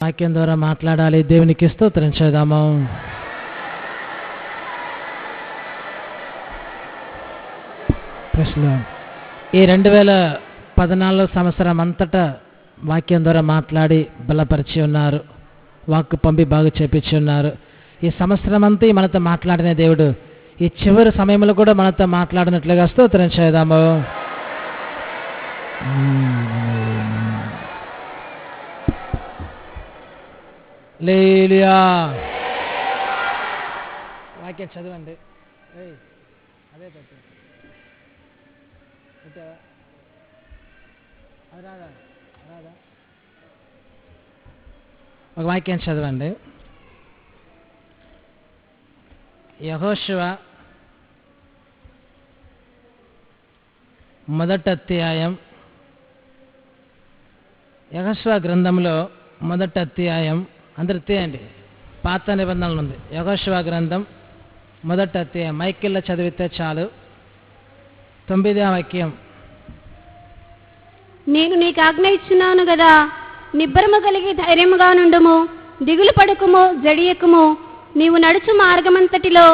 వాక్యం ద్వారా మాట్లాడాలి. దేవునికి స్తోత్రం చేద్దాము. ప్రశ్న ఈ 2014 సంవత్సరం అంతటా వాక్యం ద్వారా మాట్లాడి బలపరిచి ఉన్నారు. వాక్కు పంపి బాగా చేపించి ఉన్నారు. ఈ సంవత్సరం అంతా మనతో మాట్లాడిన దేవుడు ఈ చివరి సమయంలో కూడా మనతో మాట్లాడినట్లుగా స్తోత్రం చేద్దాము. హల్లెలూయా. వాక్యం చదవండి. అదే ఒక వాక్యం చదవండి. యెహోషువ మొదటి అధ్యాయం, యెహోషువ గ్రంథంలో మొదటి అధ్యాయం, అందరూ తీయండి, పాత నిబంధనలు ఉంది. యెహోషువ గ్రంథం మొదటి అధ్యాయం మైకిల్లో చదివితే చాలు. 9వ వాక్యం. నేను నీకు ఆజ్ఞ ఇచ్చున్నాను కదా, నిబ్బరము కలిగి ధైర్యముగా నుండుము, దిగులు పడకుము, జడియకుము. నీవు నడుచు మార్గమంతటిలో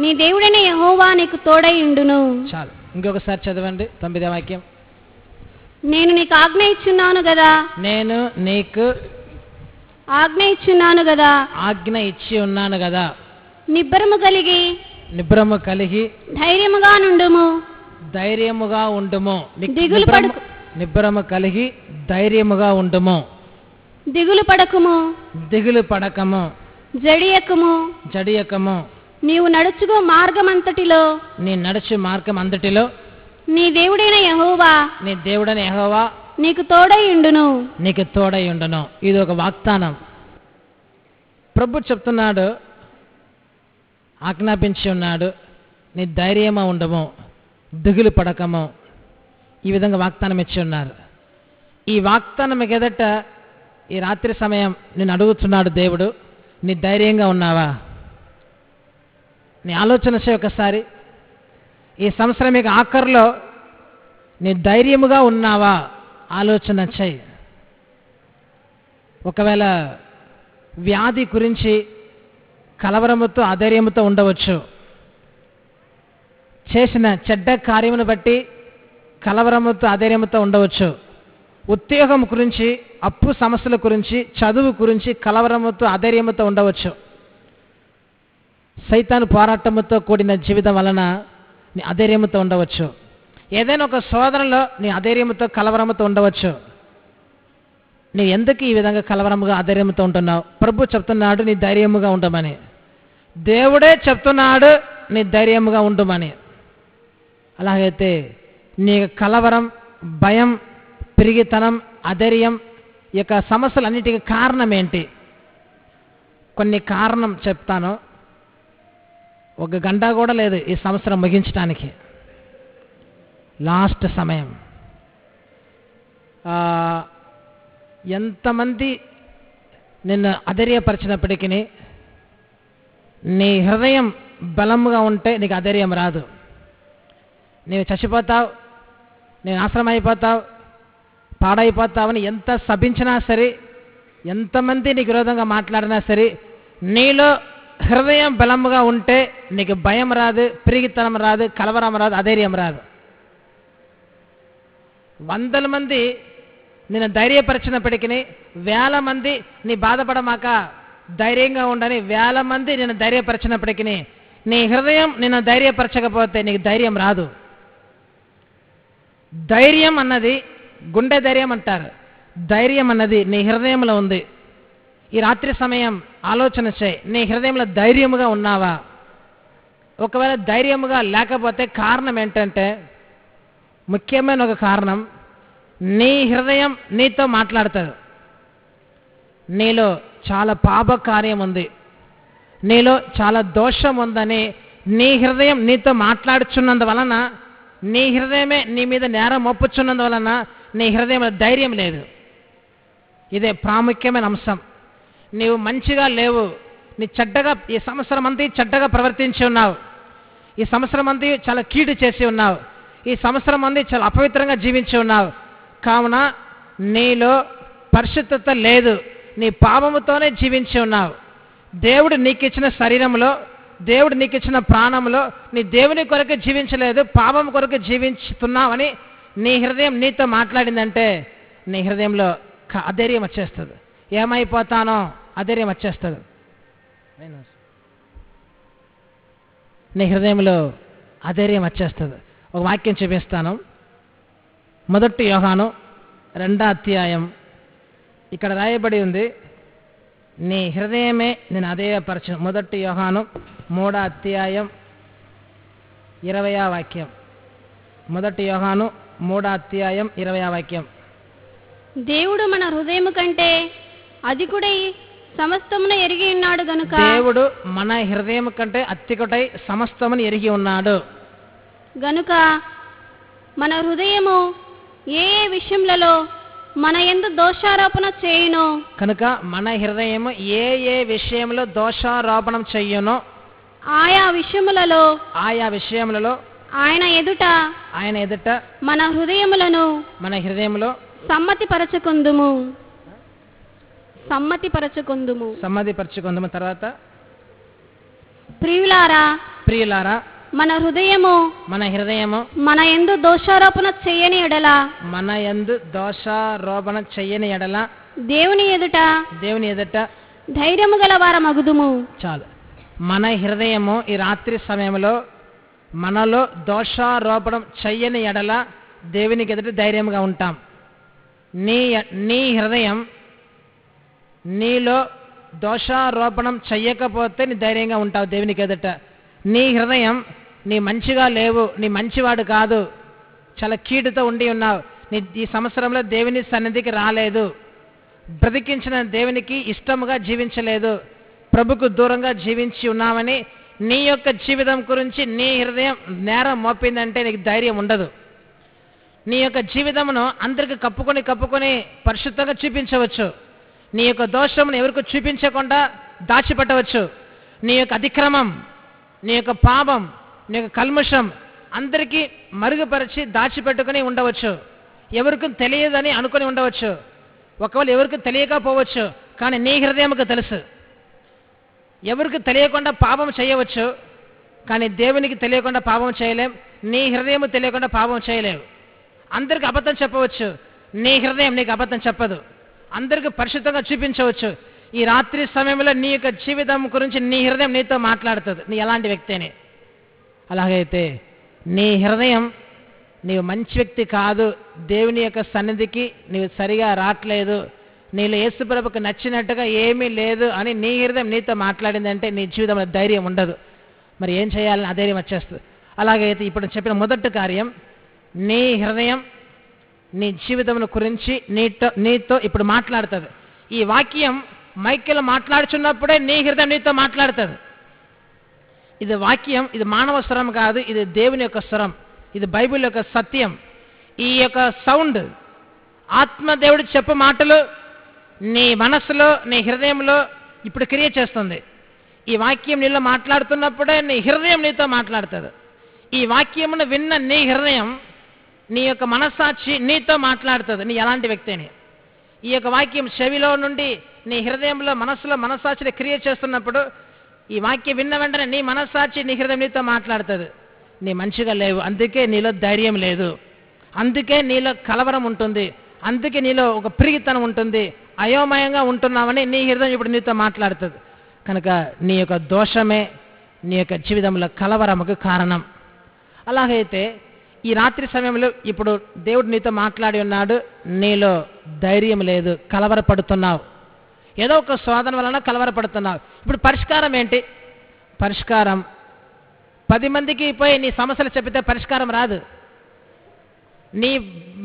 నీ దేవుడైన యెహోవా నీకు తోడై ఉండును. చాలు. ఇంకొకసారి చదవండి 9వ వాక్యం. నేను నీకు ఆజ్ఞ ఇచ్చున్నాను కదా, నేను నీకు ఆజ్ఞ ఇచ్చున్నాను కదా, ఆజ్ఞ ఇచ్చి ఉన్నాను కదా, నిబ్బరము కలిగి ధైర్యముగా నుండుము, ధైర్యముగా ఉండుము. దిగులు పడకు, నిబ్బరము కలిగి ధైర్యముగా ఉండుము, దిగులు పడకము, జడియకము. నీవు నడుచుకో మార్గమంతటిలో, నీ నడుచు మార్గం అంతటిలో నీ దేవుడైన యెహోవా నీకు తోడై ఉండును. ఇది ఒక వాగ్దానం. ప్రభు చెప్తున్నాడు, ఆజ్ఞాపించి ఉన్నాడు, నీ ధైర్యమా ఉండము, దిగులు పడకము. ఈ విధంగా వాగ్దానం ఇచ్చి ఉన్నారు. ఈ వాగ్దానం ఎదట ఈ రాత్రి సమయం నేను అడుగుతున్నాడు దేవుడు, నీ ధైర్యంగా ఉన్నావా? నీ ఆలోచన చేయి ఒకసారి. ఈ సంవత్సరం మీకు ఆఖరులో నీ ధైర్యముగా ఉన్నావా? ఆలోచన చేయి. ఒకవేళ వ్యాధి గురించి కలవరముతో అధైర్యముతో ఉండవచ్చు. చేసిన చెడ్డ కార్యమును బట్టి కలవరముతో అధైర్యముతో ఉండవచ్చు. ఉద్యోగం గురించి, అప్పు సమస్యల గురించి, చదువు గురించి కలవరముతో అధైర్యముతో ఉండవచ్చు. సైతాను పోరాటముతో కూడిన జీవితం వలన నీ అధైర్యముతో ఉండవచ్చు. ఏదైనా ఒక శోధనలో నీ అధైర్యముతో కలవరముతో ఉండవచ్చు. నీవు ఎందుకు ఈ విధంగా కలవరముగా అధైర్యముతో ఉంటున్నావు? ప్రభు చెప్తున్నాడు నీ ధైర్యముగా ఉండమని. దేవుడే చెప్తున్నాడు నీ ధైర్యముగా ఉండమని. అలాగైతే నీ కలవరం, భయం, పిరిగితనం, అధైర్యం యొక్క సమస్యలన్నిటికీ కారణం ఏంటి? కొన్ని కారణం చెప్తాను. 1 గంట కూడా లేదు ఈ సంవత్సరం ముగించడానికి. లాస్ట్ సమయం. ఎంతమంది నిన్ను అధైర్యపరిచినప్పటికీ నీ హృదయం బలముగా ఉంటే నీకు అధైర్యం రాదు. నీవు చచ్చిపోతావు, నేను నాశనం అయిపోతావు, పాడైపోతావని ఎంత శపించినా సరే, ఎంతమంది నీకు విరోధంగా మాట్లాడినా సరే, నీలో హృదయం బలముగా ఉంటే నీకు భయం రాదు, పిరిగితనం రాదు, కలవరం రాదు, అధైర్యం రాదు. 100 మంది నిన్ను ధైర్యపరిచినప్పటికీ, 1000 మంది నీ బాధపడమాక ధైర్యంగా ఉండని 1000 మంది నిన్ను ధైర్యపరిచినప్పటికీ నీ హృదయం నిన్ను ధైర్యపరచకపోతే నీకు ధైర్యం రాదు. ధైర్యం అన్నది గుండె ధైర్యం అంటారు. ధైర్యం అన్నది నీ హృదయంలో ఉంది. ఈ రాత్రి సమయం ఆలోచన చేయి, నీ హృదయంలో ధైర్యముగా ఉన్నావా? ఒకవేళ ధైర్యముగా లేకపోతే కారణం ఏంటంటే, ముఖ్యమైన ఒక కారణం, నీ హృదయం నీతో మాట్లాడుతుంది. నీలో చాలా పాప కార్యం ఉంది, నీలో చాలా దోషం ఉందని నీ హృదయం నీతో మాట్లాడుచున్నందువలన, నీ హృదయమే నీ మీద నేరం మోపుచున్నందువలన నీ హృదయంలో ధైర్యం లేదు. ఇదే ప్రాముఖ్యమైన అంశం. నీవు మంచిగా లేవు, నీ చెడ్డగా ఈ సంవత్సరం అంతా చెడ్డగా ప్రవర్తించి ఉన్నావు, ఈ సంవత్సరం అంతా చాలా కీడు చేసి ఉన్నావు, ఈ సంవత్సరం అంతా చాలా అపవిత్రంగా జీవించి ఉన్నావు. కావున నీలో పరిశుద్ధత లేదు, నీ పాపముతోనే జీవించి ఉన్నావు. దేవుడు నీకు ఇచ్చిన శరీరంలో, దేవుడు నీకు ఇచ్చిన ప్రాణంలో నీ దేవుని కొరకు జీవించలేదు, పాపం కొరకు జీవించుతున్నావని నీ హృదయం నీతో మాట్లాడిందంటే నీ హృదయంలో అధైర్యం వచ్చేస్తుంది. ఏమైపోతానో అధైర్యం వచ్చేస్తుంది. నీ హృదయంలో అధైర్యం వచ్చేస్తుంది. ఒక వాక్యం చూపిస్తాను. 1 యోహాను 2వ అధ్యాయం. ఇక్కడ రాయబడి ఉంది, నీ హృదయమే నేను అధైర్యపరచను. 1 యోహాను 3వ అధ్యాయం 20వ వాక్యం. 1 యోహాను 3వ అధ్యాయం 20వ వాక్యం. దేవుడు మన హృదయము కంటే అధికుడై సమస్తమును ఎరిగి ఉన్నాడు గనుక. దేవుడు మన హృదయం కంటే అత్తికటై సమస్తమును ఎరిగి ఉన్నాడు గనుక మన హృదయము ఏ ఏ విషయములలో మన యందు దోషారోపణ చేయునో, కనుక మన హృదయము ఏ ఏ విషయంలో దోషారోపణం చెయ్యునో ఆయా విషయములలో ఆయన ఎదుట మన హృదయములో సమ్మతిపరచుకుందుము. తర్వాత ప్రియులారా మన హృదయము మన యందు దోషారోపణ చెయ్యని ఎడల దేవుని ఎదుట ధైర్యము గల వారమగుదుము. చాలు. మన హృదయము ఈ రాత్రి సమయంలో మనలో దోషారోపణం చెయ్యని ఎడల దేవునికి ఎదుట ధైర్యంగా ఉంటాం. నీ హృదయం నీలో దోషారోపణం చెయ్యకపోతే నీ ధైర్యంగా ఉంటావు దేవునికి ఎదుట. నీ హృదయం నీ మంచిగా లేవు, నీ మంచివాడు కాదు, చాలా కీడుతో ఉండి ఉన్నావు, నీ ఈ సంవత్సరంలో దేవుని సన్నిధికి రాలేదు, బ్రతికించిన దేవునికి ఇష్టముగా జీవించలేదు, ప్రభుకు దూరంగా జీవించి ఉన్నామని నీ యొక్క జీవితం గురించి నీ హృదయం నేరం మోపిందంటే నీకు ధైర్యం ఉండదు. నీ యొక్క జీవితమును అందరికి కప్పుకొని పరిశుద్ధంగా చూపించవచ్చు. నీ యొక్క దోషమును ఎవరికి చూపించకుండా దాచిపెట్టవచ్చు. నీ యొక్క అతిక్రమం, నీ యొక్క పాపం, నీ యొక్క కల్మషం అందరికీ మరుగుపరిచి దాచిపెట్టుకుని ఉండవచ్చు. ఎవరికి తెలియదని అనుకుని ఉండవచ్చు. ఒకవేళ ఎవరికి తెలియకపోవచ్చు, కానీ నీ హృదయంకు తెలుసు. ఎవరికి తెలియకుండా పాపం చేయవచ్చు, కానీ దేవునికి తెలియకుండా పాపం చేయలేం. నీ హృదయం తెలియకుండా పాపం చేయలేవు. అందరికి అబద్ధం చెప్పవచ్చు, నీ హృదయం నీకు అబద్ధం చెప్పదు. అందరికి పరిశుద్ధంగా చూపించవచ్చు. ఈ రాత్రి సమయంలో నీ యొక్క జీవితం గురించి నీ హృదయం నీతో మాట్లాడుతుంది, నీ ఎలాంటి వ్యక్తి అని. అలాగైతే నీ హృదయం నీవు మంచి వ్యక్తి కాదు, దేవుని యొక్క సన్నిధికి నీవు సరిగా రావట్లేదు, నీలో యేసు ప్రభువుకు నచ్చినట్టుగా ఏమీ లేదు అని నీ హృదయం నీతో మాట్లాడిందంటే నీ జీవితంలో ధైర్యం ఉండదు. మరి ఏం చేయాలని అధైర్యం వచ్చేస్తుంది. అలాగైతే ఇప్పుడు చెప్పిన మొదటి కార్యం, నీ హృదయం నీ జీవితం గురించి నీతో ఇప్పుడు మాట్లాడుతుంది. ఈ వాక్యం మైకేల్ మాట్లాడుచున్నప్పుడే నీ హృదయం నీతో మాట్లాడుతుంది. ఇది వాక్యం, ఇది మానవ స్వరం కాదు, ఇది దేవుని యొక్క స్వరం, ఇది బైబిల్ యొక్క సత్యం. ఈ యొక్క సౌండ్ ఆత్మదేవుడు చెప్పు మాటలు నీ మనస్సులో, నీ హృదయంలో ఇప్పుడు క్రియ చేస్తుంది. ఈ వాక్యం నీలో మాట్లాడుతున్నప్పుడే నీ హృదయం నీతో మాట్లాడుతుంది. ఈ వాక్యమును విన్న నీ హృదయం, నీ యొక్క మనస్సాక్షి నీతో మాట్లాడుతుంది, నీ ఎలాంటి వ్యక్తి అని. ఈ యొక్క వాక్యం చెవిలో నుండి నీ హృదయంలో, మనస్సాక్షిని క్రియ చేస్తున్నప్పుడు ఈ వాక్యం విన్న వెంటనే నీ మనస్సాక్షి, నీ హృదయం నీతో మాట్లాడుతుంది. నీ మంచిగా లేవు, అందుకే నీలో ధైర్యం లేదు, అందుకే నీలో కలవరం ఉంటుంది, అందుకే నీలో ఒక ప్రియతనం ఉంటుంది, అయోమయంగా ఉంటున్నావని నీ హృదయం ఇప్పుడు నీతో మాట్లాడుతుంది. కనుక నీ యొక్క దోషమే నీ యొక్క జీవితంలో కలవరముకు కారణం. అలాగైతే ఈ రాత్రి సమయంలో ఇప్పుడు దేవుడు నీతో మాట్లాడి ఉన్నాడు, నీలో ధైర్యం లేదు, కలవరపడుతున్నావు, ఏదో ఒక శోధన వలన కలవరపడుతున్నావు. ఇప్పుడు పరిష్కారం ఏంటి? పరిష్కారం 10 మందికి పోయి నీ సమస్యలు చెప్పితే పరిష్కారం రాదు.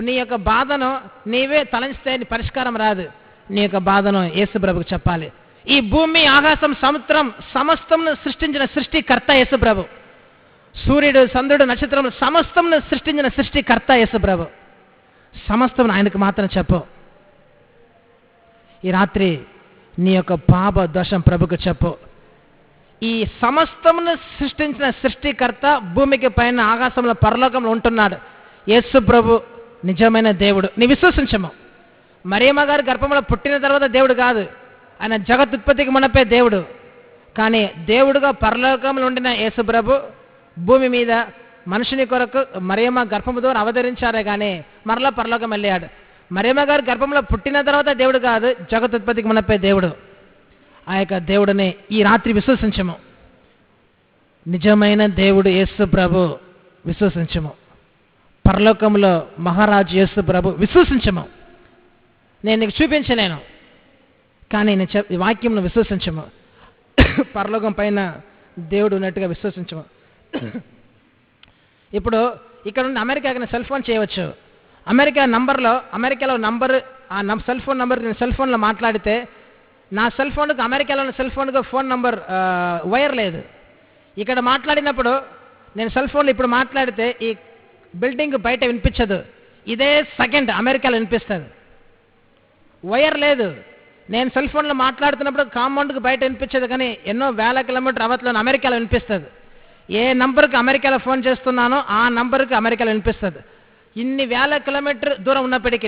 నీ యొక్క బాధను నీవే తలంచితే నీ పరిష్కారం రాదు. నీ యొక్క బాధను యేసు ప్రభువుకు చెప్పాలి. ఈ భూమి, ఆకాశం, సముద్రం సమస్తమును సృష్టించిన సృష్టికర్త యేసు ప్రభు. సూర్యుడు, చంద్రుడు, నక్షత్రములు సమస్తమును సృష్టించిన సృష్టికర్త యేసు ప్రభు. సమస్తమును ఆయనకు మాత్రం చెప్పు. ఈ రాత్రి నీ యొక్క పాప దోషం ప్రభుకు చెప్పు. ఈ సమస్తమును సృష్టించిన సృష్టికర్త భూమికి పైన, ఆకాశంలో, పరలోకంలో ఉంటున్నాడు. యేసు ప్రభు నిజమైన దేవుడు. నీ విశ్వసించము. మరియమ్మ గారు గర్భంలో పుట్టిన తర్వాత దేవుడు కాదు, ఆయన జగతుత్పత్తికి మునపే దేవుడు. కానీ దేవుడుగా పరలోకంలో ఉండిన యేసు ప్రభు భూమి మీద మనుషుని కొరకు మరియమ్మ గర్భము ద్వారా అవతరించారే కానీ మరలా పరలోకం వెళ్ళాడు. మరియమ్మ గారు గర్భంలో పుట్టిన తర్వాత దేవుడు కాదు, జగతుత్పత్తికి మునపే దేవుడు. ఆ యొక్క దేవుడిని ఈ రాత్రి విశ్వసించము. నిజమైన దేవుడు యేసు ప్రభు విశ్వసించము. పరలోకంలో మహారాజు యేసు ప్రభు విశ్వసించము. నేను నీకు చూపించలేను, కానీ నేను ఈ వాక్యంను విశ్వసించము. పరలోకం పైన దేవుడు ఉన్నట్టుగా విశ్వసించము. ఇప్పుడు ఇక్కడ నుండి అమెరికాకి సెల్ ఫోన్ చేయవచ్చు. అమెరికాలో నంబర్, ఆ సెల్ ఫోన్ నంబర్ నేను సెల్ ఫోన్లో మాట్లాడితే నా సెల్ ఫోన్కి అమెరికాలో ఉన్న సెల్ ఫోన్కి ఫోన్ నంబర్ వైర్ లేదు. ఇక్కడ మాట్లాడినప్పుడు నేను సెల్ ఫోన్లో ఇప్పుడు మాట్లాడితే ఈ బిల్డింగ్ బయట వినిపించదు, ఇదే సెకండ్ అమెరికాలో వినిపిస్తుంది. వైర్ లేదు. నేను సెల్ ఫోన్లో మాట్లాడుతున్నప్పుడు కాంపౌండ్కి బయట వినిపించదు, కానీ ఎన్నో వేల కిలోమీటర్ అవతల అమెరికాలో వినిపిస్తుంది. ఏ నంబర్కి అమెరికాలో ఫోన్ చేస్తున్నానో ఆ నంబర్కి అమెరికాలో వినిపిస్తుంది. ఇన్ని వేల కిలోమీటర్ దూరం ఉన్నప్పటికీ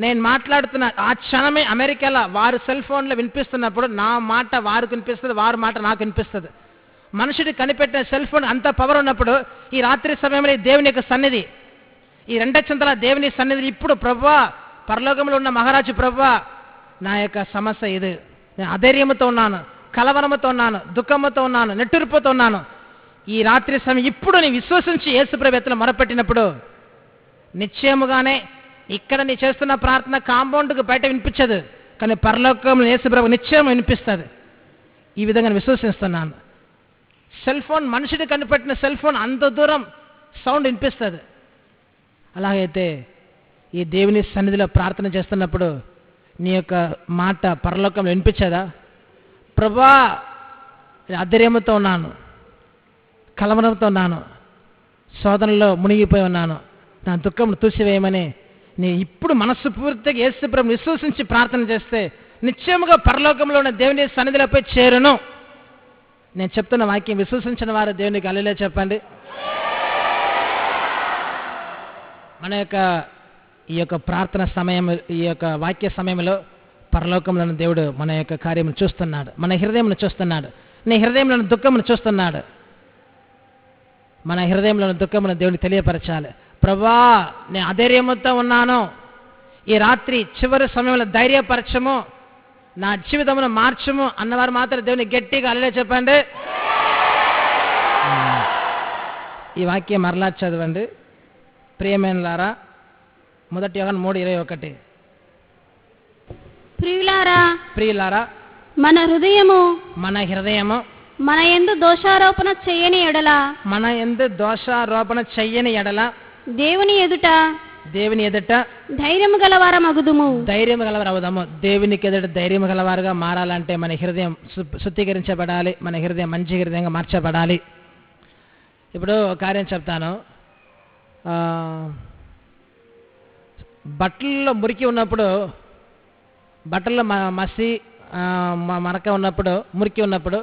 నేను మాట్లాడుతున్న ఆ క్షణమే అమెరికాలో వారు సెల్ ఫోన్లో వినిపిస్తున్నప్పుడు నా మాట వారికి వినిపిస్తుంది, వారి మాట నాకు వినిపిస్తుంది. మనుషుడి కనిపెట్టిన సెల్ ఫోన్ అంత పవర్ ఉన్నప్పుడు ఈ రాత్రి సమయంలో దేవుని యొక్క సన్నిధి, ఈ రెండక్షంతల దేవుని సన్నిధి ఇప్పుడు ప్రభువా, పరలోకంలో ఉన్న మహారాజు ప్రభువా, నా యొక్క సమస్య ఇది, నేను అధైర్యంతో ఉన్నాను, కలవరముతో ఉన్నాను, దుఃఖముతో ఉన్నాను, నెట్టురిపోతూ ఉన్నాను. ఈ రాత్రి సమయం ఇప్పుడు నీ విశ్వసించి యేసు ప్రభు ఎత్తున మొరపెట్టినప్పుడు నిశ్చయముగానే ఇక్కడ నీ చేస్తున్న ప్రార్థన కాంపౌండ్కి బయట వినిపించదు, కానీ పరలోకంలో యేసు ప్రభు నిశ్చయం వినిపిస్తుంది. ఈ విధంగా విశ్వసిస్తున్నాను. సెల్ ఫోన్, మనుషుడి కనిపెట్టిన సెల్ ఫోన్ అంత దూరం సౌండ్ వినిపిస్తుంది. అలాగైతే ఈ దేవుని సన్నిధిలో ప్రార్థన చేస్తున్నప్పుడు నీ యొక్క మాట పరలోకంలో వినిపించదా? ప్రభువా, అధైర్యంతో ఉన్నాను, కలవరంతో ఉన్నాను, శోధనలో మునిగిపోయి ఉన్నాను, నా దుఃఖం తూసివేయమని నీ ఇప్పుడు మనస్సు పూర్తిగా యేసు ప్రభువుని విశ్వసించి ప్రార్థన చేస్తే నిశ్చయముగా పరలోకంలో ఉన్న దేవుని సన్నిధిలోపై చేరును. నేను చెప్తున్న వాక్యం విశ్వసించిన వారు దేవునికి హల్లెలూయా చెప్పండి. మన యొక్క ఈ యొక్క ప్రార్థన సమయం, ఈ యొక్క వాక్య సమయంలో పరలోకంలో ఉన్న దేవుడు మన యొక్క కార్యము చూస్తున్నాడు, మన హృదయంను చూస్తున్నాడు, నీ హృదయంలో దుఃఖమును చూస్తున్నాడు. మన హృదయంలో దుఃఖమును దేవుడికి తెలియపరచాలి. ప్రభువా, నేను అధైర్యముతో ఉన్నాను, ఈ రాత్రి చివరి సమయంలో ధైర్యపరచము, నా జీవితమును మార్చము అన్నవారు మాత్రం దేవుని గట్టిగా హల్లెలూయా చెప్పండి. ఈ వాక్యం మరలా చదవండి. ప్రియమైనలారా, 1 యోహాను 3:21. ప్రియులారా, మన హృదయము మన యందు దోషారోపణ చెయ్యని ఎడల దేవుని ఎదుట ధైర్యము గలవారమగుదుము. దేవునికి ఎదుట ధైర్యము గలవారుగా మారాలంటే మన హృదయం శుద్ధీకరించబడాలి, మన హృదయం మంచి హృదయంగా మార్చబడాలి. ఇప్పుడు కార్యం చెప్తాను. బట్టల్లో మురికి ఉన్నప్పుడు, బట్టల్లో మసి మరక ఉన్నప్పుడు, మురికి ఉన్నప్పుడు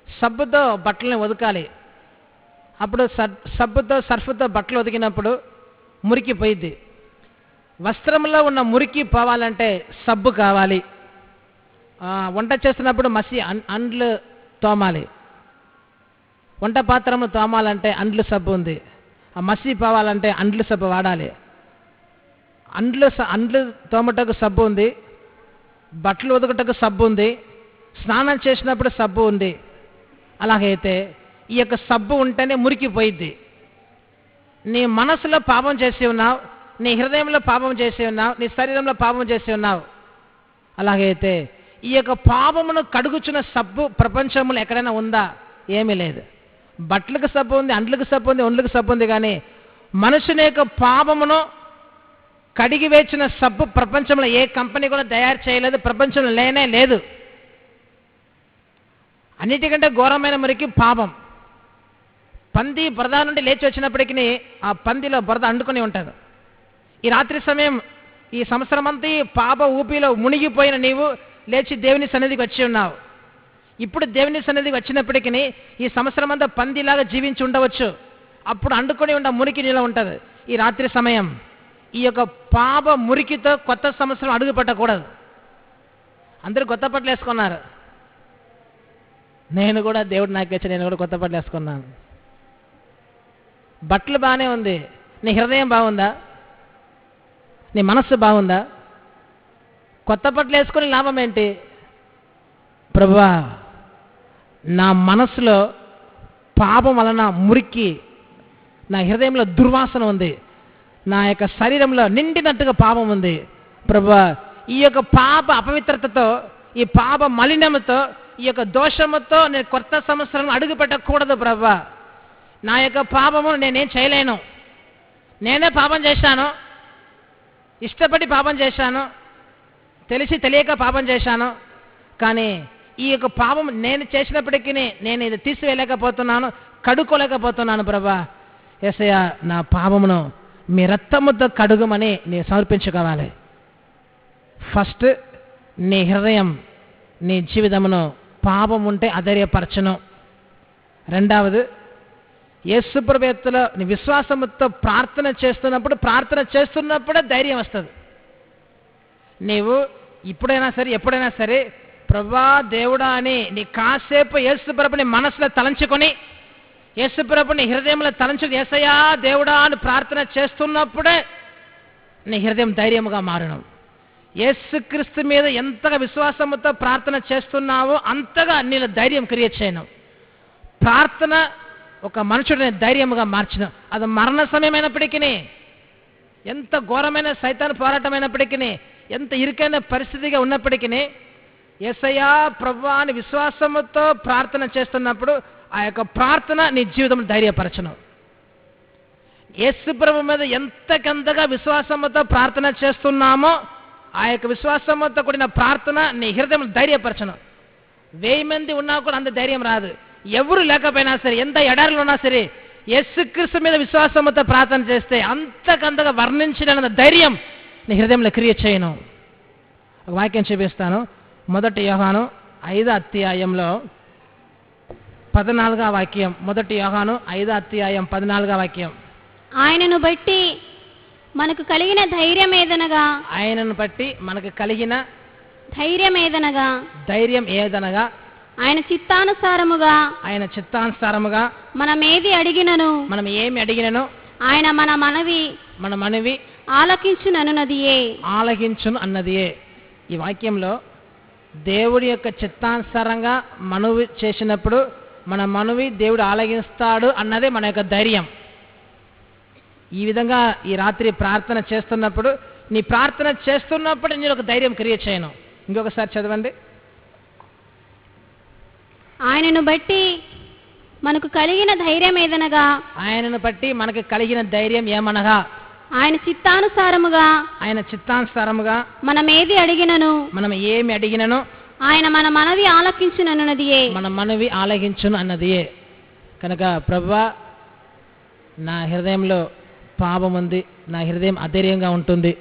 సబ్బుతో బట్టలని ఉతకాలి. అప్పుడు సబ్బుతో సర్ఫుతో బట్టలు ఉతికినప్పుడు మురికి పోయిద్ది. వస్త్రంలో ఉన్న మురికి పోవాలంటే సబ్బు కావాలి. వంట చేస్తున్నప్పుడు మసి అండ్లు తోమాలి. వంట పాత్రము తోమాలంటే అండ్లు సబ్బు ఉంది. ఆ మసి పోవాలంటే అండ్లు సబ్బు వాడాలి. అండ్లు తోమటకు సబ్బు ఉంది, బట్టలు ఉతకటకు సబ్బు ఉంది, స్నానం చేసినప్పుడు సబ్బు ఉంది. అలాగైతే ఈ యొక్క సబ్బు ఉంటేనే మురికిపోయిద్ది. నీ మనసులో పాపం చేసి ఉన్నావు, నీ హృదయంలో పాపం చేసి ఉన్నావు, నీ శరీరంలో పాపం చేసి ఉన్నావు. అలాగైతే ఈ యొక్క పాపమును కడుగుచున్న సబ్బు ప్రపంచంలో ఎక్కడైనా ఉందా? ఏమీ లేదు. బట్టలకు సబ్బు ఉంది, అండ్లకు సబ్బు ఉంది, ఒండ్లకు సబ్బు ఉంది, కానీ మనుషుని యొక్క పాపమును కడిగి వేసిన సబ్బు ప్రపంచంలో ఏ కంపెనీ కూడా తయారు చేయలేదు, ప్రపంచంలో లేనే లేదు. అన్నిటికంటే ఘోరమైన మురికి పాపం. పంది బురద నుండి లేచి వచ్చినప్పటికీ ఆ పందిలో బురద అంటుకొని ఉంటుంది. ఈ రాత్రి సమయం, ఈ సంవత్సరం అంతా పాప ఊపిలో మునిగిపోయిన నీవు లేచి దేవుని సన్నిధికి వచ్చి ఉన్నావు. ఇప్పుడు దేవుని సన్నిధికి వచ్చినప్పటికీ ఈ సంవత్సరం అంతా పందిలాగా జీవించి ఉండవచ్చు. అప్పుడు అంటుకొని ఉన్న మురికి నీలో ఉంటుంది. ఈ రాత్రి సమయం ఈ యొక్క పాప మురికితో కొత్త సంవత్సరం అడుగు పెట్టకూడదు. అందరూ కొత్త బట్టలు వేసుకున్నారు. నేను కూడా దేవుడు నాకు ఇచ్చి నేను కూడా కొత్త బట్టలు వేసుకున్నాను. బట్టలు బాగానే ఉంది, నీ హృదయం బాగుందా? నీ మనస్సు బాగుందా? కొత్త బట్టలు వేసుకుని లాభం ఏంటి? ప్రభువా, నా మనస్సులో పాపం వలన మురికి, నా హృదయంలో దుర్వాసన ఉంది, నా యొక్క శరీరంలో నిండినట్టుగా పాపం ఉంది. ప్రభువా, ఈ యొక్క పాప అపవిత్రతతో, ఈ పాప మలినముతో, ఈ యొక్క దోషముతో నేను కొత్త సంవత్సరం అడుగు పెట్టకూడదు. ప్రభువా, నా యొక్క పాపము నేనేం చేయలేను, నేనే పాపం చేశాను, ఇష్టపడి పాపం చేశాను, తెలిసి తెలియక పాపం చేశాను. కానీ ఈ యొక్క పాపం నేను చేసినప్పటికీ నేను ఇది తీసివేయలేకపోతున్నాను, కడుక్కోలేకపోతున్నాను. ప్రభువా, యేసయ్యా, నా పాపమును మీ రక్తముతో కడుగుమని నేను సమర్పించుకోవాలి. ఫస్ట్ నీ హృదయం, నీ జీవితమును పాపం ఉంటే అధైర్యపరచను. రెండవది, యేసు ప్రభు ఎత్తులో నీ విశ్వాసముతో ప్రార్థన చేస్తున్నప్పుడే ధైర్యం వస్తుంది. నీవు ఇప్పుడైనా సరే ఎప్పుడైనా సరే ప్రభువా దేవుడా అని నీ కాసేపు యేసు ప్రభుని మనసులో తలంచుకొని, యేసు ప్రభుని హృదయంలో తలంచుకొని యేసయ్యా దేవుడా అని ప్రార్థన చేస్తున్నప్పుడే నీ హృదయం ధైర్యముగా మారను. యేసుక్రీస్తు మీద ఎంతగా విశ్వాసముతో ప్రార్థన చేస్తున్నావో అంతగా నీలో ధైర్యం క్రియేట్ చేయను. ప్రార్థన ఒక మనుషుడిని ధైర్యముగా మార్చిన, అది మరణ సమయమైనప్పటికీ, ఎంత ఘోరమైన సైతాను పోరాటమైనప్పటికీ, ఎంత ఇరుకైన పరిస్థితిగా ఉన్నప్పటికీ యేసయ్యా ప్రభువా అని విశ్వాసముతో ప్రార్థన చేస్తున్నప్పుడు ఆ యొక్క ప్రార్థన నీ జీవితం ధైర్యపరచను. యేసు ప్రభు మీద ఎంతకంతగా విశ్వాసముతో ప్రార్థన చేస్తున్నామో ఆ యొక్క విశ్వాసముతో కూడిన ప్రార్థన నీ హృదయం ధైర్యపరచను. 1000 మంది ఉన్నా కూడా అంత ధైర్యం రాదు. ఎవరు లేకపోయినా సరే, ఎంత ఎడారిలో ఉన్నా సరే, యేసుక్రీస్తు మీద విశ్వాసముతో ప్రార్థన చేస్తే అంతకంతగా వర్ణించిన ధైర్యం నీ హృదయంలో క్రియేట్ చేయను. ఒక వాక్యం చూపిస్తాను. 1 యోహాను 5వ అధ్యాయంలో 14వ వాక్యం. 1 యోహాను 5వ అధ్యాయం 14వ వాక్యం. ఆయనను బట్టి మనకు కలిగిన ధైర్యం ఏదనగా, ఆయనను బట్టి మనకు కలిగిన ధైర్యం ఏదనగా ఆయన చిత్తానుసారముగా మనం ఏమి అడిగినను ఆయన మన మనవి ఆలకించును అన్నదియే. ఈ వాక్యంలో దేవుడి యొక్క చిత్తానుసారంగా మనవి చేసినప్పుడు మన మనవి దేవుడు ఆలకిస్తాడు అన్నదే మన యొక్క ధైర్యం. ఈ విధంగా ఈ రాత్రి ప్రార్థన చేస్తున్నప్పుడు, నీ ప్రార్థన చేస్తున్నప్పుడు నేను ఒక ధైర్యం క్రియేట్ చేయను. ఇంకొకసారి చదవండి. ఆయనను బట్టి మనకు కలిగిన ధైర్యం ఏదనగా, ఆయనను బట్టి మనకు కలిగిన ధైర్యం ఏమనగా ఆయన చిత్తానుసారముగా మనం ఏమి అడిగినను ఆయన మన మనవి ఆలకించును అన్నదియే. కనుక ప్రభువా, నా హృదయంలో పాపం ఉంది, నా హృదయం అధైర్యంగా ఉంటుంది,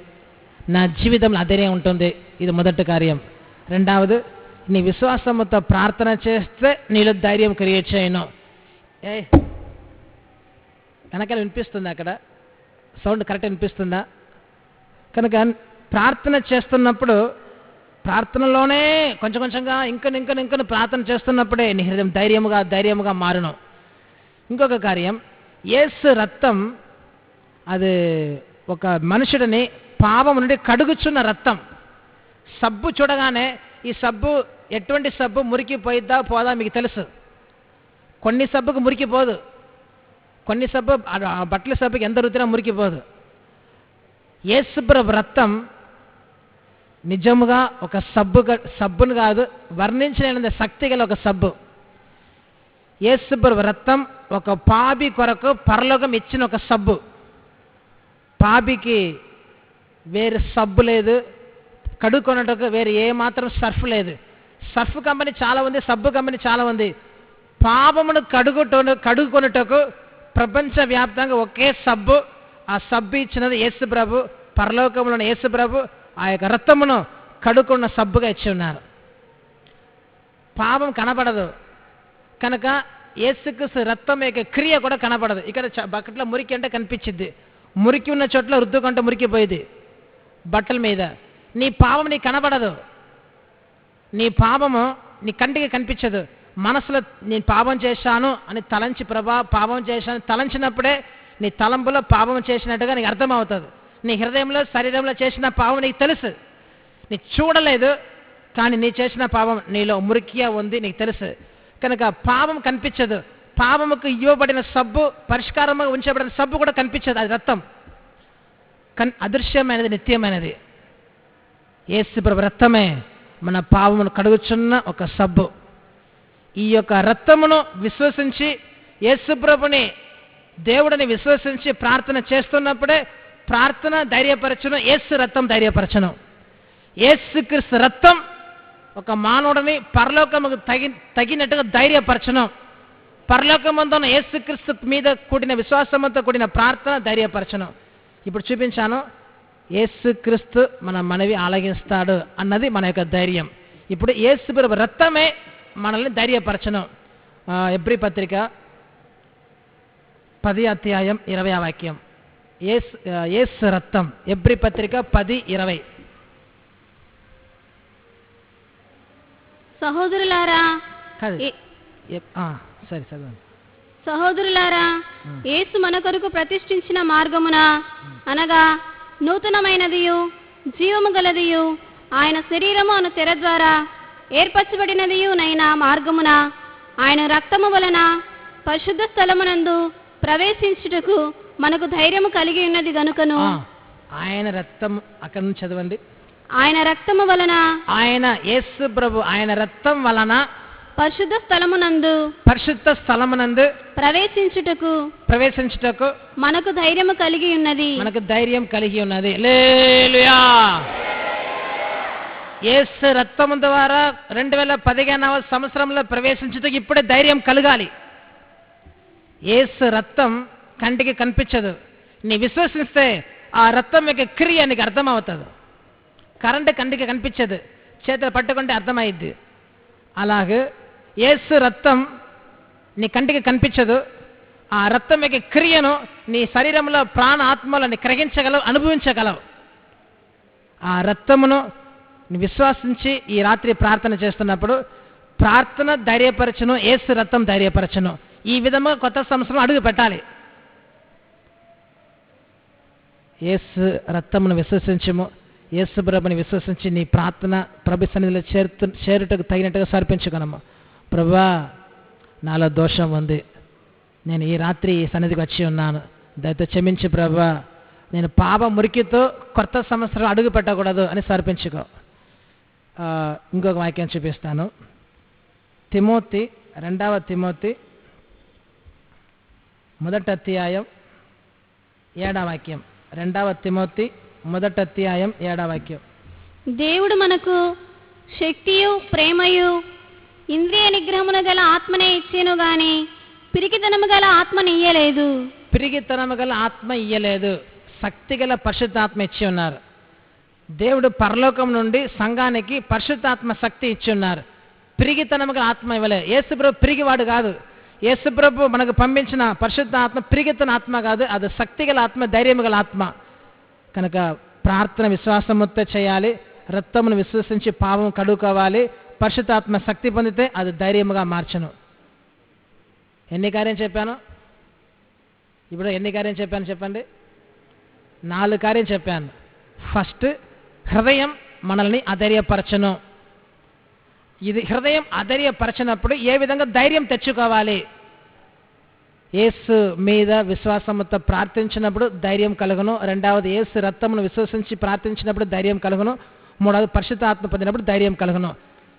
నా జీవితంలో అధైర్యం ఉంటుంది. ఇది మొదటి కార్యం. రెండవది, నీ విశ్వాసముతో ప్రార్థన చేస్తే నీలో ధైర్యం క్రియేట్ చేయను. వెనకాల వినిపిస్తుంది, అక్కడ సౌండ్ కరెక్ట్ వినిపిస్తుందా? కనుక ప్రార్థన చేస్తున్నప్పుడు, ప్రార్థనలోనే కొంచెం కొంచెంగా ఇంకా ప్రార్థన చేస్తున్నప్పుడే నీ హృదయం ధైర్యముగా మారును. ఇంకొక కార్యం, యేసు రక్తం అది ఒక మనుషుడిని పాపం నుండి కడుగుచున్న రక్తం. సబ్బు చూడగానే ఈ సబ్బు ఎటువంటి సబ్బు మురికి పోదా మీకు తెలుసు. కొన్ని సబ్బుకు మురికిపోదు, కొన్ని సబ్బు బట్టల సబ్బుకి ఎంత రుద్దినా మురికిపోదు. యేసు ప్రభు రక్తం నిజముగా ఒక సబ్బును కాదు, వర్ణించలేని శక్తి గల ఒక సబ్బు. యేసు ప్రభు రక్తం ఒక పాపి కొరకు పరలోకం ఇచ్చిన ఒక సబ్బు. పాపికి వేరే సబ్బు లేదు, కడుక్కొనటకు వేరే ఏమాత్రం సర్ఫ్ లేదు. సర్ఫ్ కంపెనీ చాలా ఉంది, సబ్బు కంపెనీ చాలా ఉంది. పాపమును కడుక్కొనుటకు ప్రపంచవ్యాప్తంగా ఒకే సబ్బు. ఆ సబ్బు ఇచ్చినది యేసు ప్రభు. పరలోకంలోని యేసు ప్రభు ఆ యొక్క రక్తమును కడుక్కున్న సబ్బుగా ఇచ్చి ఉన్నారు. పాపం కనపడదు కనుక యేసుక్రీస్తు రక్తం యొక్క క్రియ కూడా కనపడదు. ఇక్కడ బకెట్లో మురికి అంటే కనిపించింది, మురికి ఉన్న చోట్ల రుద్దుకుంటే మురికిపోయేది బట్టల మీద. నీ పాపం నీకు కనపడదు, నీ పాపము నీ కంటికి కనిపించదు, మనసులో నేను పాపం చేశాను అని తలంచి పాపం చేశాను తలంచినప్పుడే నీ తలంపులో పాపం చేసినట్టుగా నీకు అర్థమవుతుంది. నీ హృదయంలో శరీరంలో చేసిన పాపం నీకు తెలుసు, నీ చూడలేదు కానీ నీ చేసిన పాపం నీలో మురికిగా ఉంది, నీకు తెలుసు. కనుక పాపం కనిపించదు. పాపముకు ఇవ్వబడిన సబ్బు, పరిష్కారంగా ఉంచబడిన సబ్బు కూడా కనిపించదు, అది రక్తం. అదృశ్యమైనది, నిత్యమైనది. యేసు ప్రభు రక్తమే మన పాపమును కడుగుచున్న ఒక సబ్బు. ఈ యొక్క రక్తమును విశ్వసించి యేసు ప్రభుని దేవుడిని విశ్వసించి ప్రార్థన చేస్తున్నప్పుడే ప్రార్థన ధైర్యపరచను, యేసు రక్తం ధైర్యపరచను. యేసుక్రీస్తు రక్తం ఒక మానవుడిని పరలోకముకు తగినట్టుగా ధైర్యపరచను. పరలోకమందున్న యేసుక్రీస్తు మీద కూడిన విశ్వాసంతో కూడిన ప్రార్థన ధైర్యపరచను. ఇప్పుడు చూపించాను, యేసుక్రీస్తు మన మనవి ఆలగిస్తాడు అన్నది మన యొక్క ధైర్యం. ఇప్పుడు యేసు ప్రభు రక్తమే మనల్ని ధైర్యపరచను. ఎబ్రీ పత్రిక 10:20 యేసు రక్తం. ఎబ్రీ పత్రిక 10:20. సహోదరులారా, సరే చదవండి. సహోదరులారా, యేసు మన కొరకు ప్రతిష్ఠించిన మార్గమున అనగా నూతనమైనదియు జీవము గలదియు ఆయన శరీరము అను తెర ద్వారా ఏర్పరచబడినదియు నైనా మార్గమున ఆయన రక్తము వలన పరిశుద్ధ స్థలమునందు ప్రవేశించుటకు మనకు ధైర్యము కలిగి ఉన్నది గనుకను. ఆయన రక్తం అక్కడ నుంచి చదవండి. ఆయన రక్తము వలన, ఆయన యేసు ప్రభు ఆయన రక్తం వలన పరిశుద్ధ స్థలమునందు ప్రవేశించుటకు మనకు ధైర్యము కలిగి ఉన్నది. మనకు ధైర్యం కలిగి ఉన్నది. హల్లెలూయా. యేసు రక్తము ద్వారా 2015వ సంవత్సరంలో ప్రవేశించుటకు ఇప్పుడే ధైర్యం కలగాలి. యేసు రక్తం కంటికి కనిపించదు, నీ విశ్వసిస్తే ఆ రక్తం యొక్క క్రియ నీకు అర్థమవుతుంది. కరెంటు కంటికి కనిపించదు, చేతులు పట్టుకుంటే అర్థమైద్ది. అలాగే యేసు రక్తం నీ కంటికి కనిపించదు, ఆ రక్తం యొక్క క్రియను నీ శరీరంలో ప్రాణ ఆత్మలను గ్రహించగలవు, అనుభవించగలవు. ఆ రక్తమును విశ్వాసించి ఈ రాత్రి ప్రార్థన చేస్తున్నప్పుడు ప్రార్థన ధైర్యపరచను, యేసు రక్తం ధైర్యపరచను. ఈ విధంగా కొత్త సంవత్సరం అడుగు పెట్టాలి. యేసు రక్తమును విశ్వసించము, యేసు ప్రభుని విశ్వసించి నీ ప్రార్థన ప్రభు సన్నిధిలో చేరుటకు తగినట్టుగా సమర్పించుకున్నాము. ప్రభువా, నాలో దోషం ఉంది, నేను ఈ రాత్రి ఈ సన్నిధికి వచ్చి ఉన్నాను, దయతో క్షమించి ప్రభువా, నేను పాప మురికితో కొత్త సంవత్సరం అడుగు పెట్టకూడదు అని సమర్పించుకో. ఇంకొక వాక్యం చూపిస్తాను. 2 తిమోతి 1:7 2 తిమోతి 1:7 దేవుడు మనకు శక్తియు ప్రేమయు ఇంద్రియ నిగ్రహమును గల ఆత్మనే ఇచ్చేను గాని పిరికితనము గల ఆత్మని ఇయ్యలేదు. పిరికితనము గల ఆత్మ ఇయ్యలేదు, శక్తి గల పరిశుద్ధాత్మ ఇచ్చి ఉన్నారు. దేవుడు పరలోకం నుండి సంఘానికి పరిశుద్ధాత్మ శక్తి ఇచ్చి ఉన్నారు. పిరిగితనము గల ఆత్మ ఇవ్వలేదు. యేసుప్రభు పిరిగివాడు కాదు. యేసుప్రభు మనకు పంపించిన పరిశుద్ధ ఆత్మ పిరిగితన ఆత్మ కాదు, అది శక్తి గల ఆత్మ, ధైర్యము గల ఆత్మ. కనుక ప్రార్థన విశ్వాసముతో చేయాలి, రక్తమును విశ్వసించి పాపం కడుక్కోవాలి. పరిశుద్ధాత్మ శక్తి పొందితే అది ధైర్యముగా మార్చను. ఎన్ని కార్యం చెప్పాను? ఇప్పుడు ఎన్ని కార్యం చెప్పాను చెప్పండి? 4 కార్యం చెప్పాను. ఫస్ట్, హృదయం మనల్ని అధైర్యపరచను. ఇది హృదయం అధైర్యపరచినప్పుడు ఏ విధంగా ధైర్యం తెచ్చుకోవాలి? యేసు మీద విశ్వాసముతో ప్రార్థించినప్పుడు ధైర్యం కలుగును. 2వది, యేసు రక్తమును విశ్వసించి ప్రార్థించినప్పుడు ధైర్యం కలుగును. 3వది, పరిశుద్ధాత్మ పొందినప్పుడు ధైర్యం కలుగును.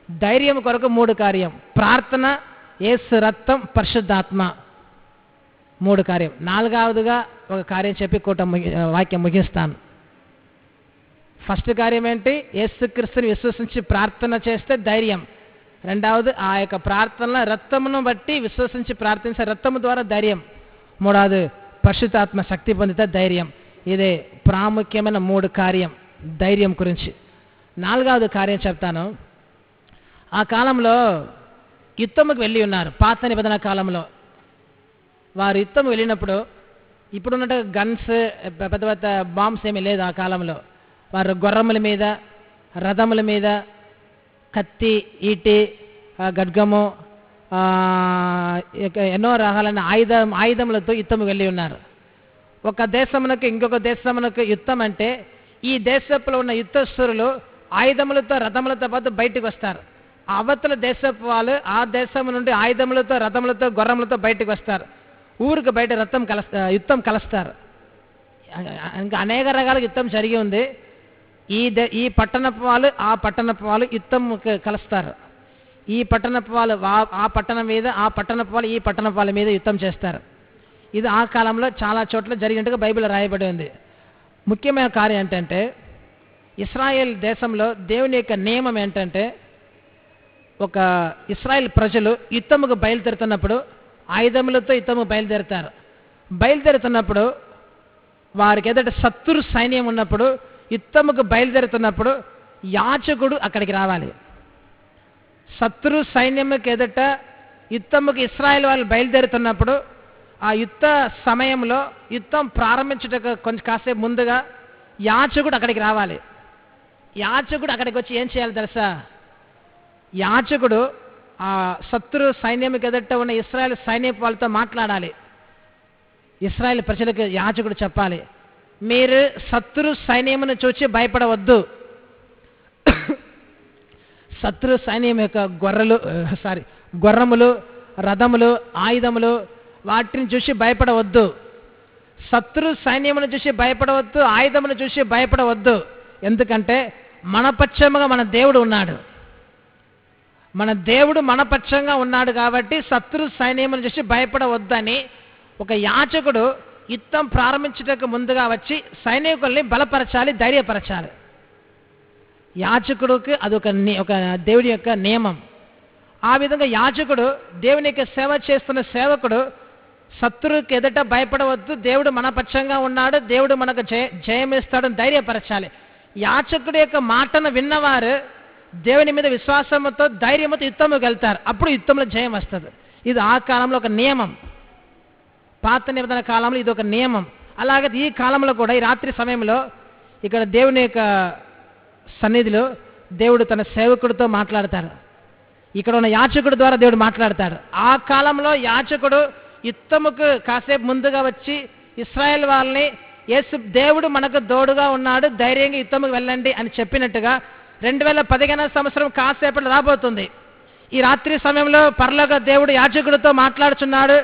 ధైర్యం కొరకు 3 కార్యం: ప్రార్థన, యేసు రక్తం, పరిశుద్ధాత్మ. 3 కార్యం. 4వదిగా ఒక కార్యం చెప్పి వాక్యం ముగిస్తాను. ఫస్ట్ కార్యం ఏంటి? యేసుక్రీస్తుని విశ్వసించి ప్రార్థన చేస్తే ధైర్యం. 2వది, ఆ యొక్క ప్రార్థనలో రక్తమును బట్టి విశ్వసించి ప్రార్థించే రక్తము ద్వారా ధైర్యం. 3వది, పరిశుద్ధాత్మ శక్తి పొందితే ధైర్యం. ఇదే ప్రాముఖ్యమైన 3 కార్యం ధైర్యం గురించి. 4వది కార్యం చెప్తాను. ఆ కాలంలో యుద్ధముకు వెళ్ళి ఉన్నారు. పాత నిబంధన కాలంలో వారు యుద్ధం వెళ్ళినప్పుడు ఇప్పుడున్నట్టు గన్స్, పెద్ద పెద్ద బాంబ్స్ ఏమీ లేదు. ఆ కాలంలో వారు గుర్రముల మీద, రథముల మీద, కత్తి, ఈటి, గడ్గము, ఎన్నో రకాలైన ఆయుధములతో యుద్ధము వెళ్ళి ఉన్నారు. ఒక దేశమునకు ఇంకొక దేశమునకు యుద్ధం అంటే ఈ దేశంలో ఉన్న యుద్ధస్తులు ఆయుధములతో రథములతో పాటు బయటకు వస్తారు. అవతల దేశపు వాళ్ళు ఆ దేశం నుండి ఆయుధములతో రథములతో గుర్రములతో బయటకు వస్తారు. ఊరికి బయట యుద్ధం కలుస్తారు. ఇంకా అనేక రకాల యుద్ధం జరిగి ఉంది. ఈ పట్టణపు వాళ్ళు ఆ పట్టణపు వాళ్ళు యుద్ధం కలుస్తారు. ఈ పట్టణపు వాళ్ళు ఆ పట్టణం మీద, ఆ పట్టణపు వాళ్ళు ఈ పట్టణపు వాళ్ళ మీద యుద్ధం చేస్తారు. ఇది ఆ కాలంలో చాలా చోట్ల జరిగినట్టుగా బైబిల్ రాయబడి ఉంది. ముఖ్యమైన కార్యం ఏంటంటే ఇశ్రాయేల్ దేశంలో దేవుని యొక్క నియమం ఏంటంటే ఒక ఇశ్రాయేల్ ప్రజలు యుద్ధముకు బయలుదేరుతున్నప్పుడు ఆయుధములతో యుద్ధము బయలుదేరుతారు. బయలుదేరుతున్నప్పుడు వారికి ఎదుట శత్రు సైన్యం ఉన్నప్పుడు యుద్ధముకు బయలుదేరుతున్నప్పుడు యాజకుడు అక్కడికి రావాలి. శత్రు సైన్యముకి ఎదుట యుద్ధముకి ఇశ్రాయేల్ వాళ్ళు బయలుదేరుతున్నప్పుడు ఆ యుద్ధ సమయంలో యుద్ధం ప్రారంభించడానికి కొంచెం కాసేపు ముందుగా యాజకుడు అక్కడికి రావాలి. యాజకుడు అక్కడికి వచ్చి ఏం చేయాలి తెలుసా? యాజకుడు ఆ శత్రు సైన్యంకి ఎదుట ఉన్న ఇశ్రాయేల్ సైన్యపు వాళ్ళతో మాట్లాడాలి. ఇశ్రాయేల్ ప్రజలకు యాజకుడు చెప్పాలి, మీరు శత్రు సైన్యమును చూసి భయపడవద్దు. శత్రు సైన్యం యొక్క గుర్రములు, రథములు, ఆయుధములు వాటిని చూసి భయపడవద్దు. శత్రు సైన్యమును చూసి భయపడవద్దు, ఆయుధమును చూసి భయపడవద్దు. ఎందుకంటే మన పక్షముగా మన దేవుడు ఉన్నాడు. మన దేవుడు మన పక్షంగా ఉన్నాడు కాబట్టి శత్రు సైన్యమును చూసి భయపడవద్దని ఒక యాజకుడు యుద్ధం ప్రారంభించడానికి ముందుగా వచ్చి సైనికుల్ని బలపరచాలి, ధైర్యపరచాలి. యాజకుడికి అదొక ఒక దేవుడి యొక్క నియమం. ఆ విధంగా యాజకుడు దేవుని యొక్క సేవ చేస్తున్న సేవకుడు శత్రువుకి ఎదుట భయపడవద్దు, దేవుడు మన పక్షంగా ఉన్నాడు, దేవుడు మనకు జయమిస్తాడని ధైర్యపరచాలి. యాజకుడి యొక్క మాటను విన్నవారు దేవుని మీద విశ్వాసంతో ధైర్యంతో యుద్ధంలోకి వెళ్తారు. అప్పుడు యుద్ధంలో జయం వస్తుంది. ఇది ఆ కాలంలో ఒక నియమం. పాత నిబంధన కాలంలో ఇది ఒక నియమం. అలాగే ఈ కాలంలో కూడా ఈ రాత్రి సమయంలో ఇక్కడ దేవుని యొక్క సన్నిధిలో దేవుడు తన సేవకుడితో మాట్లాడతాడు. ఇక్కడ ఉన్న యాజకుడి ద్వారా దేవుడు మాట్లాడతాడు. ఆ కాలంలో యాజకుడు యుద్ధముకు కాసేపు ముందుగా వచ్చి ఇశ్రాయేల్ వాళ్ళని దేవుడు మనకు తోడుగా ఉన్నాడు, ధైర్యంగా యుద్ధముకు వెళ్ళండి అని చెప్పినట్టుగా 2015 సంవత్సరం కాసేపటి రాబోతుంది. ఈ రాత్రి సమయంలో పరలోక దేవుడు యాజకుడితో మాట్లాడుచున్నాడు,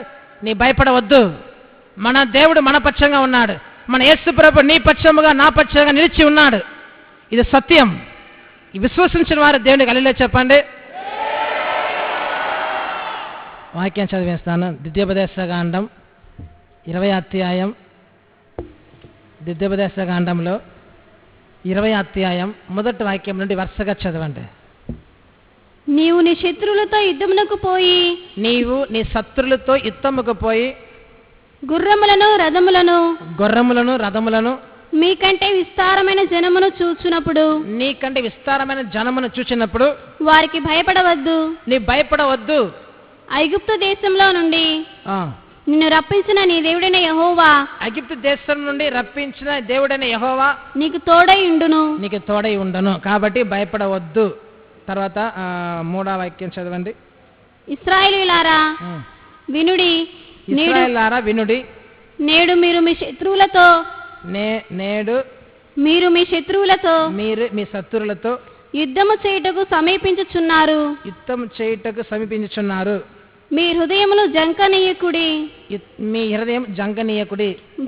నీ భయపడవద్దు, మన దేవుడు మన పక్షంగా ఉన్నాడు, మన యేసు ప్రభు నీ పక్షముగా నా పక్షంగా నిలిచి ఉన్నాడు. ఇది సత్యం. విశ్వసించిన వారు దేవునికి హల్లెలూయా చెప్పండి. వాక్యం చదివేస్తాను. ద్వితీయోపదేశకాండం 20వ అధ్యాయం. ద్వితీయోపదేశకాండంలో 20వ అధ్యాయం మొదటి వాక్యం నుండి వరుసగా చదవండి. నీవు నీ శత్రువులతో యుద్ధమునకు పోయి, నీవు నీ శత్రులతో యుద్ధముకు పోయి గుర్రములను రథములను మీకంటే విస్తారమైన జనమును చూచినప్పుడు, నీకంటే విస్తారమైన జనమును చూచినప్పుడు వారికి భయపడవద్దు, నీ భయపడవద్దు. ఐగుప్తు దేశంలో నుండి నిన్ను రప్పించిన నీ దేవుడైన యెహోవా, ఐగుప్తు దేశం నుండి రప్పించిన దేవుడైన యెహోవా నీకు తోడై ఉండును. కాబట్టి భయపడవద్దు. తర్వాత 3వ వాక్యం చదవండి. ఇశ్రాయేలీయులారా వినుడి, నేడు మీరు మీ శత్రువులతో యుద్ధము చేయుటకు సమీపించుచున్నారు. మీ హృదయం జంకనీయకుడి,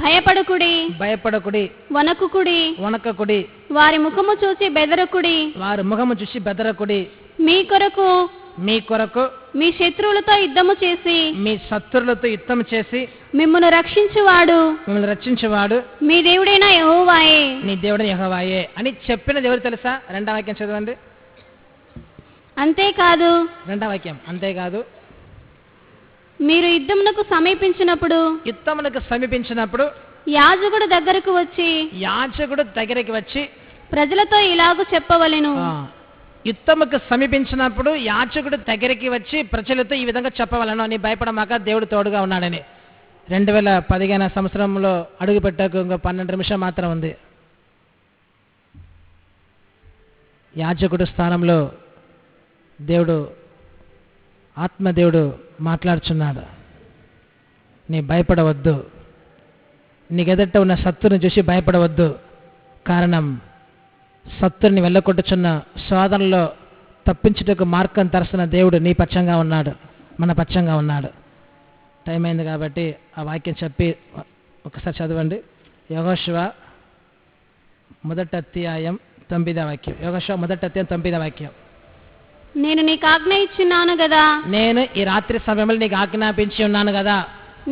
భయపడకుడి, వణకకుడి, వారి ముఖము చూసి బెదరకుడి. మీ కొరకు మీ శత్రువులతో యుద్ధము చేసి మిమ్మును రక్షించువాడు మీ దేవుడైన యెహోవాయే అని చెప్పిన దేవుడు తెలుసా? 2వ వాక్యం చదవండి. అంతేకాదు 2వ వాక్యం, అంతేకాదు మీరు యుద్ధమునకు సమీపించినప్పుడు యాజకుడు దగ్గరకు వచ్చి ప్రజలతో ఇలాగూ చెప్పవలెను. యుద్ధముకు సమీపించినప్పుడు యాజకుడు దగ్గరికి వచ్చి ప్రజలతో ఈ విధంగా చెప్పవలను, నీ భయపడమాక, దేవుడు తోడుగా ఉన్నాడని. 2015 సంవత్సరంలో అడుగు పెట్టాక ఇంకా 12 నిమిషం మాత్రం ఉంది. యాజకుడు స్థానంలో దేవుడు ఆత్మదేవుడు మాట్లాడుచున్నాడు. నీ భయపడవద్దు, నీకెదట ఉన్న శత్రుని చూసి భయపడవద్దు. కారణం శత్రుని వెళ్ళగొట్టుచున్న శోధనలో తప్పించుటకు మార్గం తరస్తున్న దేవుడు నీ పక్షంగా ఉన్నాడు, మన పక్షంగా ఉన్నాడు. టైం అయింది కాబట్టి ఆ వాక్యం చెప్పి ఒకసారి చదవండి. యెహోషువ 1:9 యెహోషువ 1:9. నేను నీకు ఆజ్ఞ ఇచ్చున్నాను కదా, నేను ఈ రాత్రి సమయంలో నీకు ఆజ్ఞాపించి ఉన్నాను కదా,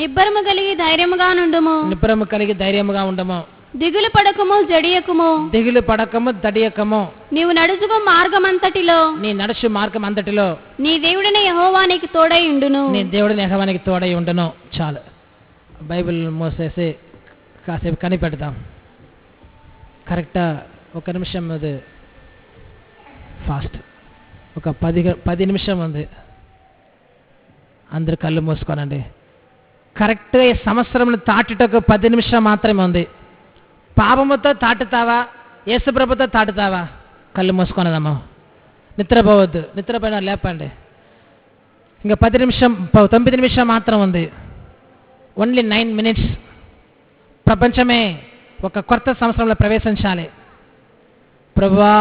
నిబ్బరము కలిగి ధైర్యముగా నుండుము, నిబ్బరము కలిగి ధైర్యముగా ఉండము, దిగులు పడకము జడియకుము, దిగులు పడకము దడియకము, నీవు నడుచుకో మార్గమంతటిలో నీ నడుచు మార్గం అంతటిలో నీ దేవుడైన యెహోవా నీకు తోడై ఉండును. నీ దేవుడిని యెహోవానికి తోడై ఉండును. చాలు. బైబిల్ మూసేసి కాసేపు కనిపెడదాం. కరెక్టా? ఒక నిమిషం అది ఫాస్ట్, ఒక 10 నిమిషం ఉంది. అందరు కళ్ళు మూసుకోనండి. కరెక్ట్గా ఈ సంవత్సరంలో తాటుటకు 10 నిమిషం మాత్రమే ఉంది. పాపముతో తాటుతావా, యేసుప్రభుతో తాటుతావా? కళ్ళు మూసుకొనదమ్మా. నిద్రపోవద్దు. నిద్రపోయిన లేపండి. ఇంకా 9 నిమిషం మాత్రం ఉంది. Only 9 minutes. ప్రపంచమే ఒక కొత్త సంవత్సరంలో ప్రవేశించాలి. ప్రభువా